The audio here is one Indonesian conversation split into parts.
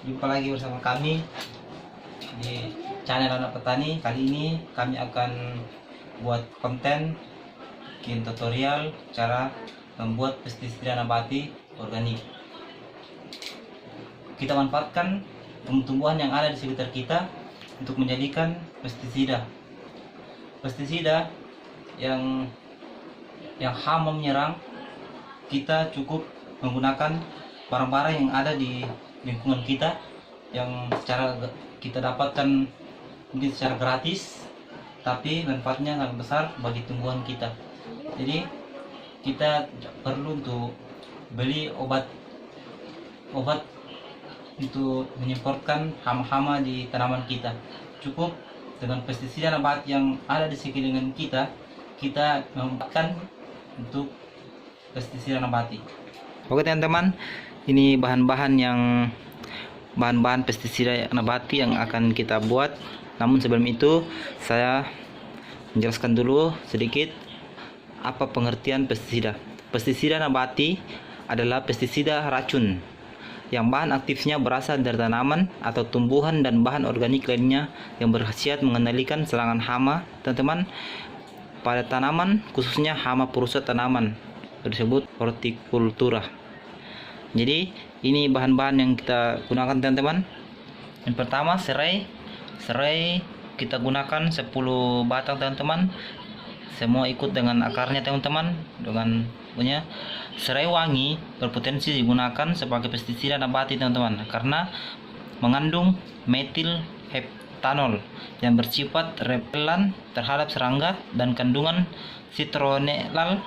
Jumpa lagi bersama kami di channel Anak Petani. Kali ini kami akan buat konten bikin tutorial cara membuat pestisida nabati organik. Kita manfaatkan tumbuhan yang ada di sekitar kita untuk menjadikan pestisida. Pestisida yang hama menyerang, kita cukup menggunakan barang-barang yang ada di lingkungan kita yang secara kita dapatkan mungkin secara gratis, tapi manfaatnya sangat besar bagi tumbuhan kita. Jadi kita perlu untuk beli obat untuk menyemprotkan hama-hama di tanaman kita. Cukup dengan pestisida nabati yang ada di sekeliling kita, kita memanfaatkan untuk pestisida nabati. Oke teman-teman, ini bahan-bahan pestisida nabati yang akan kita buat. Namun sebelum itu saya menjelaskan dulu sedikit apa pengertian pestisida. Pestisida nabati adalah pestisida racun yang bahan aktifnya berasal dari tanaman atau tumbuhan dan bahan organik lainnya yang berkhasiat mengendalikan serangan hama, teman-teman, pada tanaman, khususnya hama perusak tanaman, disebut hortikultura. Jadi ini bahan-bahan yang kita gunakan teman-teman. Yang pertama serai kita gunakan 10 batang teman-teman. Semua ikut dengan akarnya teman-teman. Dengan punya serai wangi berpotensi digunakan sebagai pestisida nabati teman-teman, karena mengandung metil heptanol yang bersifat repelan terhadap serangga, dan kandungan citronellal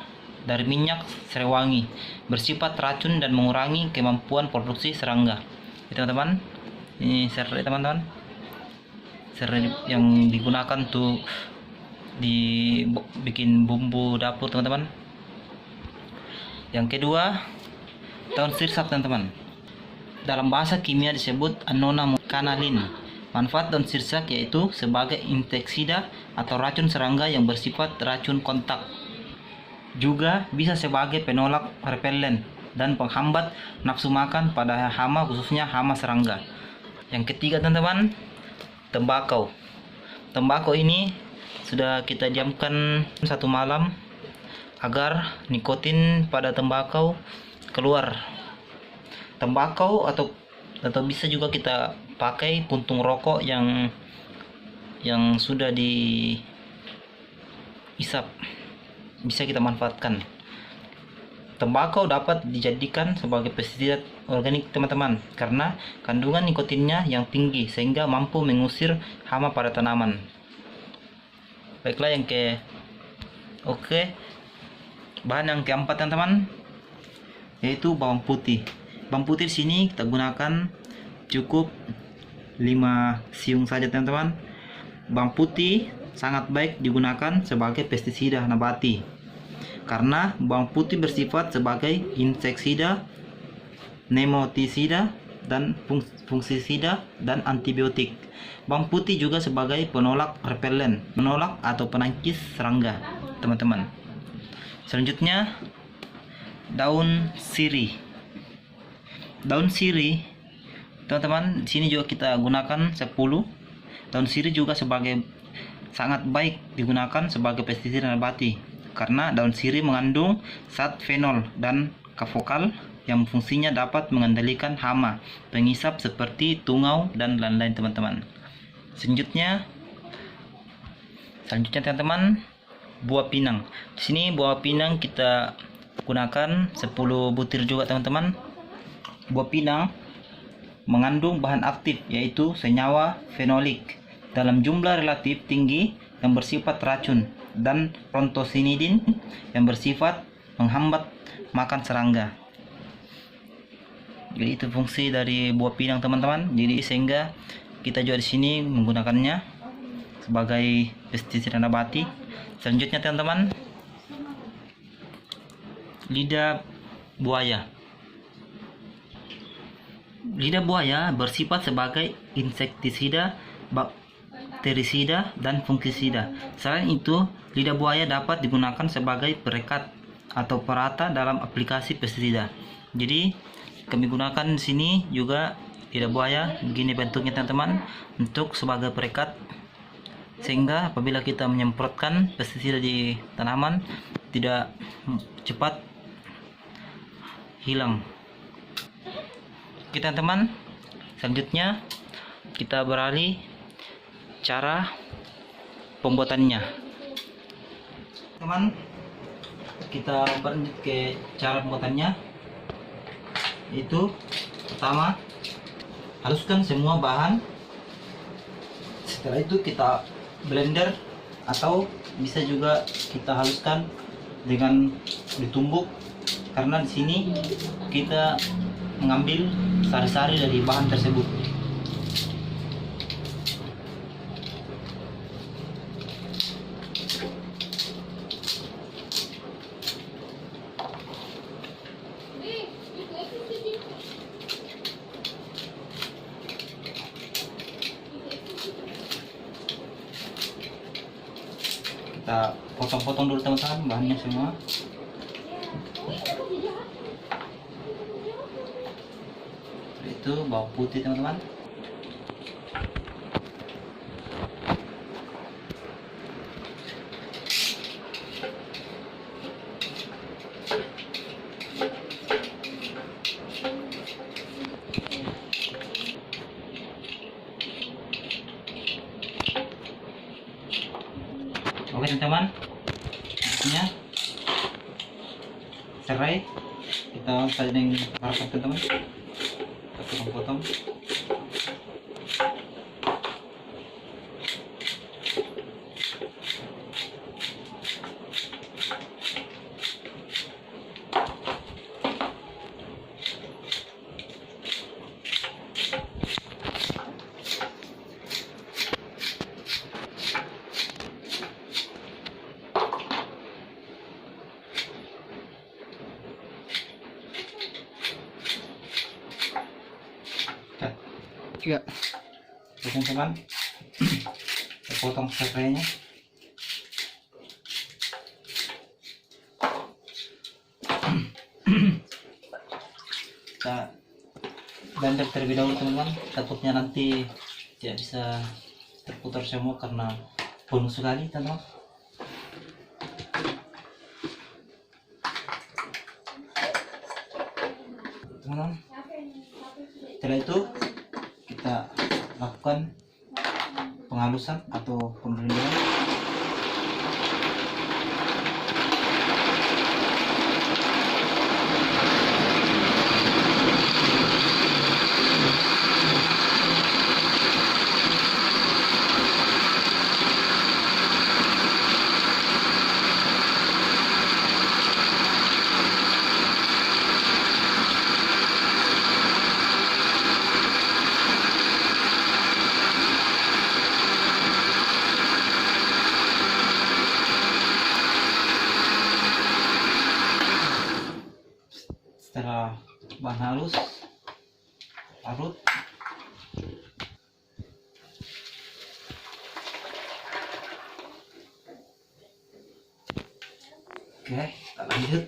dari minyak serai wangi bersifat racun dan mengurangi kemampuan produksi serangga. Teman-teman, ini serai teman-teman, serai yang digunakan untuk dibikin bumbu dapur teman-teman. Yang kedua, daun sirsak teman-teman. Dalam bahasa kimia disebut Annona muscanaline. Manfaat daun sirsak yaitu sebagai inseksida atau racun serangga yang bersifat racun kontak. Juga bisa sebagai penolak repelen dan penghambat nafsu makan pada hama, khususnya hama serangga. Yang ketiga teman-teman, tembakau. Tembakau ini sudah kita diamkan 1 malam agar nikotin pada tembakau keluar. Tembakau atau bisa juga kita pakai puntung rokok yang sudah diisap, bisa kita manfaatkan. Tembakau dapat dijadikan sebagai pestisida organik teman-teman, karena kandungan nikotinnya yang tinggi sehingga mampu mengusir hama pada tanaman. Baiklah, bahan yang keempat teman-teman, yaitu bawang putih. Bawang putih di sini kita gunakan cukup 5 siung saja teman-teman. Bawang putih sangat baik digunakan sebagai pestisida nabati, karena bawang putih bersifat sebagai inseksida, nemotisida, dan fungisida dan antibiotik. Bawang putih juga sebagai penolak repelen, menolak atau penangkis serangga, teman-teman. Selanjutnya, daun sirih. Daun sirih, teman-teman, di sini juga kita gunakan 10. Daun sirih juga sangat baik digunakan sebagai pestisida nabati, karena daun sirih mengandung zat fenol dan kafokal yang fungsinya dapat mengendalikan hama pengisap seperti tungau dan lain-lain teman-teman. Selanjutnya teman-teman, buah pinang. Di sini buah pinang kita gunakan 10 butir juga teman-teman. Buah pinang mengandung bahan aktif yaitu senyawa fenolik dalam jumlah relatif tinggi yang bersifat racun, dan rontosinidin yang bersifat menghambat makan serangga. Jadi itu fungsi dari buah pinang teman-teman. Jadi sehingga kita juga di sini menggunakannya sebagai pestisida nabati. Selanjutnya teman-teman, lidah buaya. Lidah buaya bersifat sebagai insektisida, bakterisida, dan fungisida. Selain itu, lidah buaya dapat digunakan sebagai perekat atau perata dalam aplikasi pestisida. Jadi kami gunakan di sini juga lidah buaya. Begini bentuknya teman-teman, untuk sebagai perekat, sehingga apabila kita menyemprotkan pestisida di tanaman tidak cepat hilang. Oke teman-teman, selanjutnya kita beralih cara pembuatannya. Teman, kita berlanjut ke cara pembuatannya. Itu pertama, haluskan semua bahan. Setelah itu kita blender, atau bisa juga kita haluskan dengan ditumbuk, karena di sini kita mengambil sari-sari dari bahan tersebut. Kita potong-potong dulu teman-teman bahannya semua. Itu bawang putih teman-teman. Oke teman-teman, selanjutnya serai kita saling parafkan teman-teman, kita potong-potong. Iya. Teman-teman, kita potong serainya. Kita blender terlebih dahulu teman-teman, takutnya nanti tidak bisa terputar semua karena penuh sekali teman-teman. Setelah itu kita lakukan penghalusan atau pemblenderan. Setelah bahan halus, larut, oke, kita lanjut.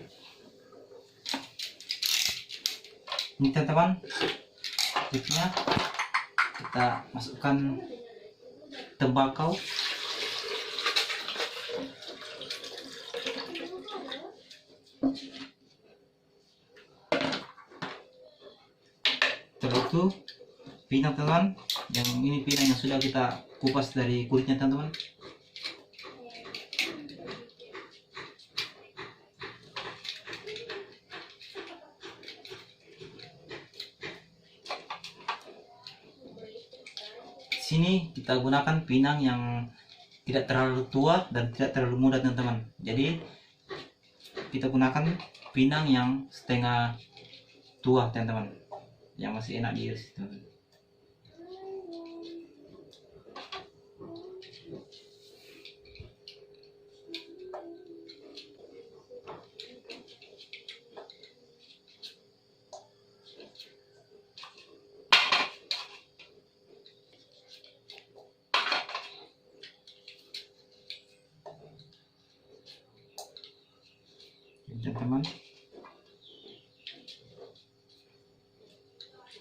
Ini teman-teman, selanjutnya kita masukkan tembakau. Setelah itu pinang teman-teman, yang ini pinang yang sudah kita kupas dari kulitnya teman-teman. Sini kita gunakan pinang yang tidak terlalu tua dan tidak terlalu muda teman-teman. Jadi kita gunakan pinang yang setengah tua teman-teman, yang masih enak diiris teman-teman. Teman-teman,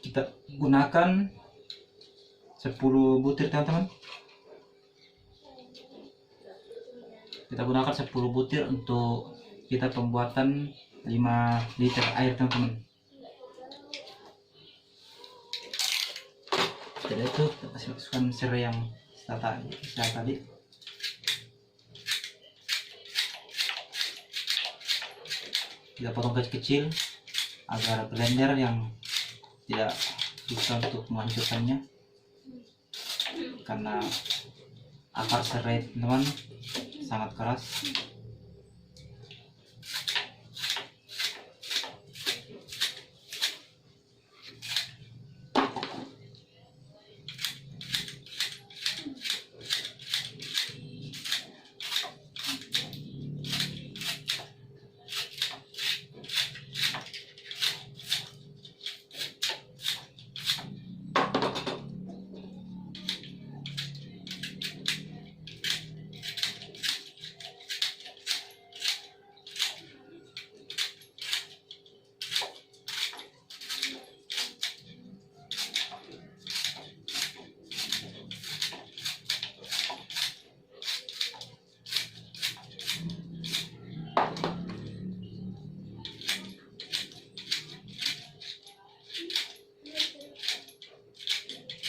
kita kita gunakan 10 butir teman-teman. Kita gunakan 10 butir untuk kita pembuatan 5 liter air teman-teman. Setelah itu kita masukkan serai yang tadi. Kita potong kecil-kecil agar blender yang tidak susah untuk menghancurkannya, karena akar serai teman sangat keras.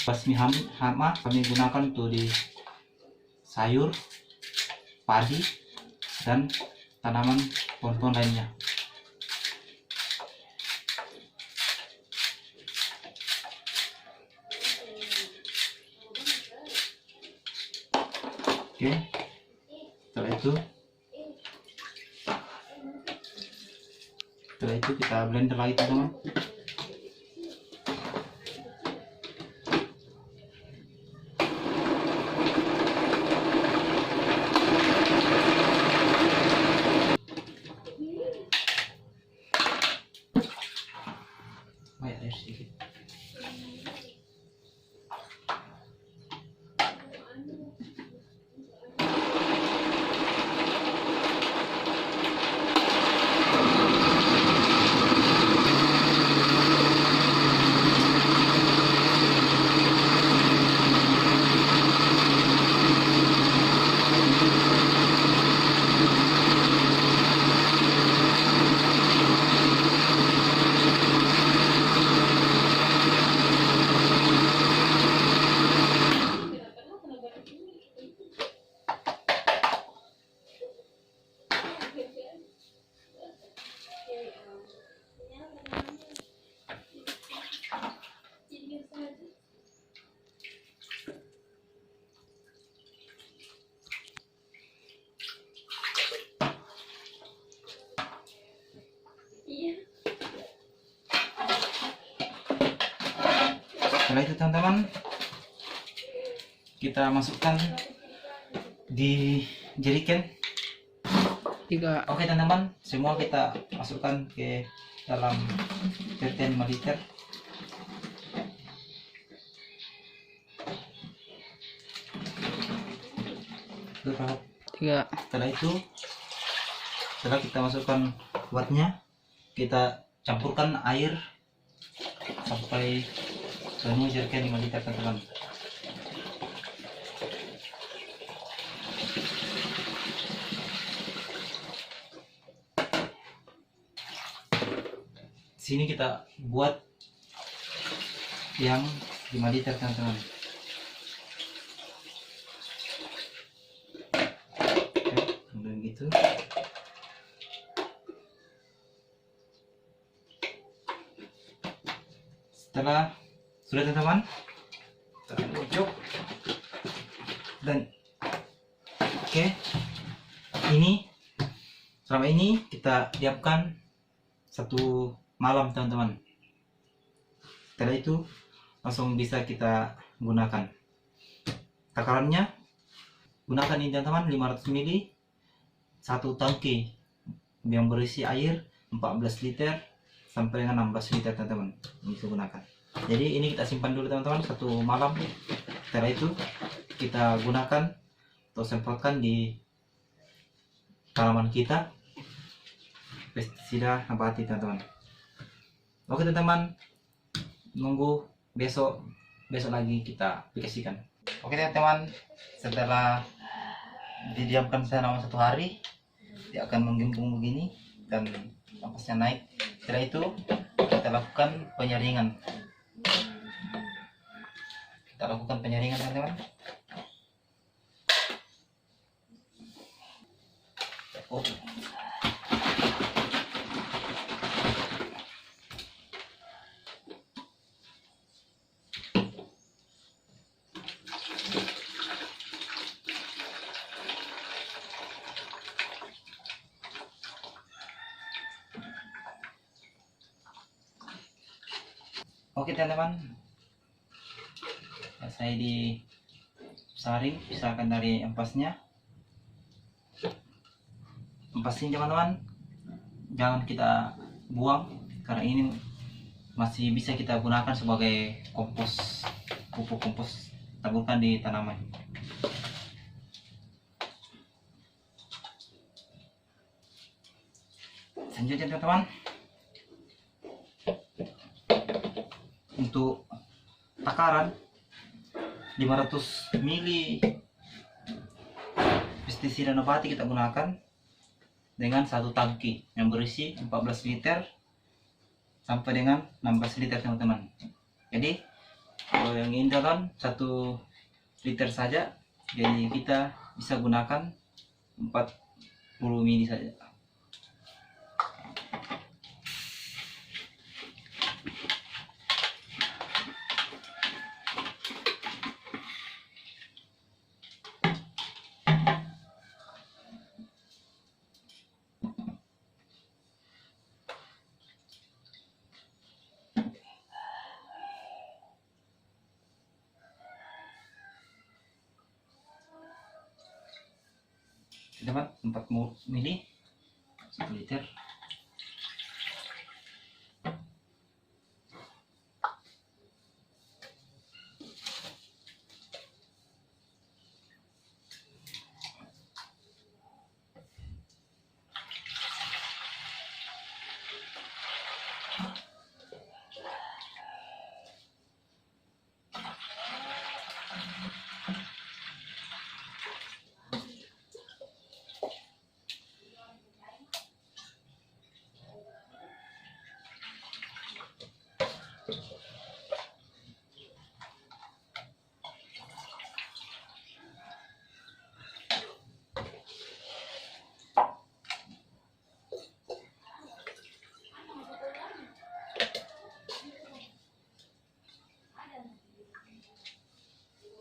Basmi hama kami gunakan untuk di sayur, padi, dan tanaman pohon-pohon lainnya. Oke, setelah itu kita blender lagi teman-teman. Air sedikit. Setelah itu teman-teman, kita masukkan di jerigen. Oke teman-teman, semua kita masukkan ke dalam jerigen 5 liter. Setelah itu, setelah kita masukkan kuatnya, kita campurkan air sampai penuh jerigen 5 liter teman-teman. Sini kita buat yang 5 liter teman-teman. Oke, gitu. Setelah sudah teman-teman, kita ucuk dan oke, ini selama ini kita diamkan 1 malam teman-teman. Setelah itu langsung bisa kita gunakan. Takarannya gunakan ini teman-teman, 500 ml 1 tangki yang berisi air 14 liter sampai dengan 16 liter teman-teman bisa gunakan. Jadi ini kita simpan dulu teman-teman 1 malam. Setelah itu kita gunakan atau semprotkan di tanaman kita pestisida nabati teman-teman. Oke teman-teman, nunggu besok lagi kita aplikasikan. Oke teman-teman, setelah didiamkan selama 1 hari, dia akan menggembung begini dan ampasnya naik. Setelah itu kita lakukan penyaringan. Teman-teman. Oh. Oke teman-teman, saya disaring, pisahkan dari ampasnya. Ampasnya teman-teman jangan kita buang, karena ini masih bisa kita gunakan sebagai kompos, pupuk kompos, taburkan di tanaman. Selanjutnya teman-teman, untuk takaran 500 ml pestisida nabati kita gunakan dengan satu tangki yang berisi 14 liter sampai dengan 16 liter teman-teman. Jadi kalau yang indakan 1 liter saja, jadi kita bisa gunakan 40 ml saja. Dapat 40 ml 1 liter.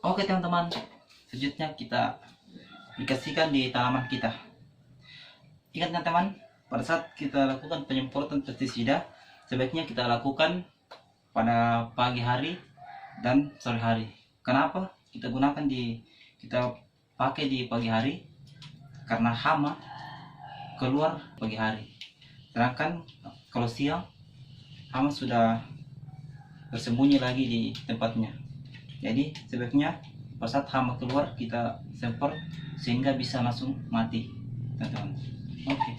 Oke teman-teman, selanjutnya kita aplikasikan di tanaman kita. Ingat teman-teman, pada saat kita lakukan penyemprotan pestisida, sebaiknya kita lakukan pada pagi hari dan sore hari. Kenapa kita pakai di pagi hari? Karena hama keluar pagi hari. Sedangkan kalau siang, hama sudah bersembunyi lagi di tempatnya. Jadi sebaiknya pada saat hama keluar kita semprot sehingga bisa langsung mati, teman-teman. Oke.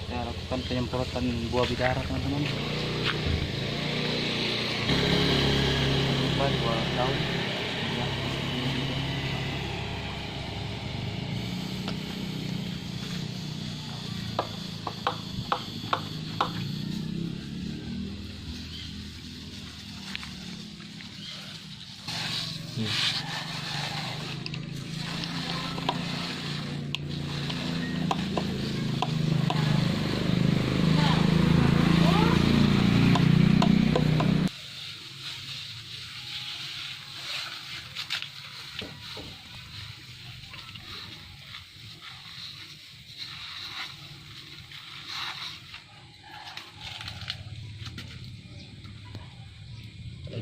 Kita lakukan penyemprotan buah bidara, teman-teman. Lupa buah daun.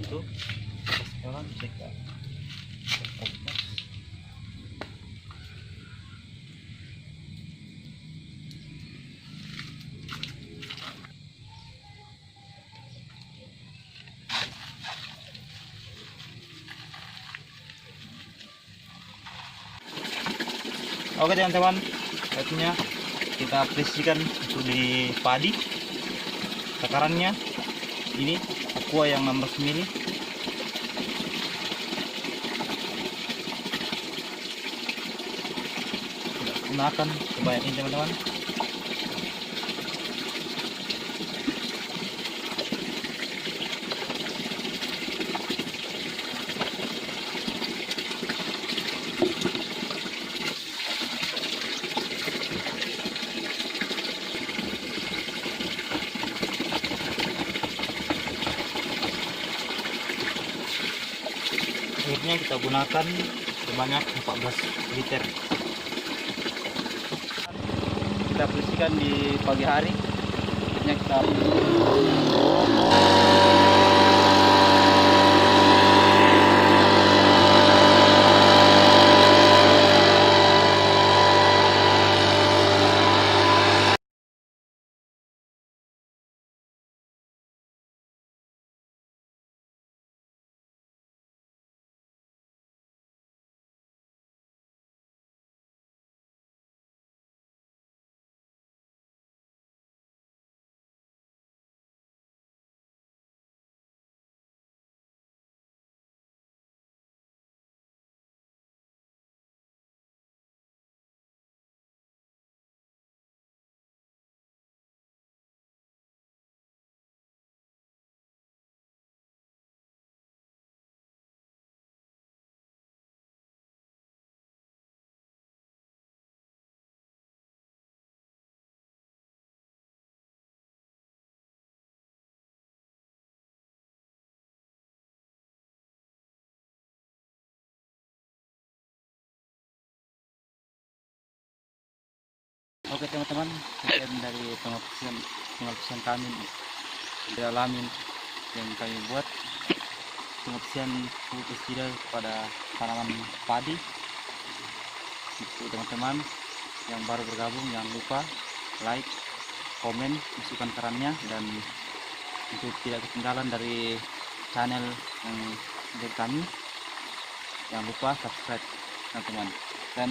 untuk sekarang cek fokus. Oke teman-teman, akhirnya kita presikan untuk di padi. Takarannya ini aqua yang 16 mili. Kita gunakan sebanyak ini teman-teman. Airnya kita gunakan sebanyak 14 liter. Kita bersihkan di pagi hari. Airnya kita Oke teman-teman, sekian dari pengapsian kami di alamin yang kami buat pengapsian pupuk pestisida kepada tanaman padi. Untuk teman-teman yang baru bergabung, jangan lupa like, komen, masukkan sarannya, dan untuk tidak ketinggalan dari channel yang dari kami, jangan lupa subscribe teman-teman. Dan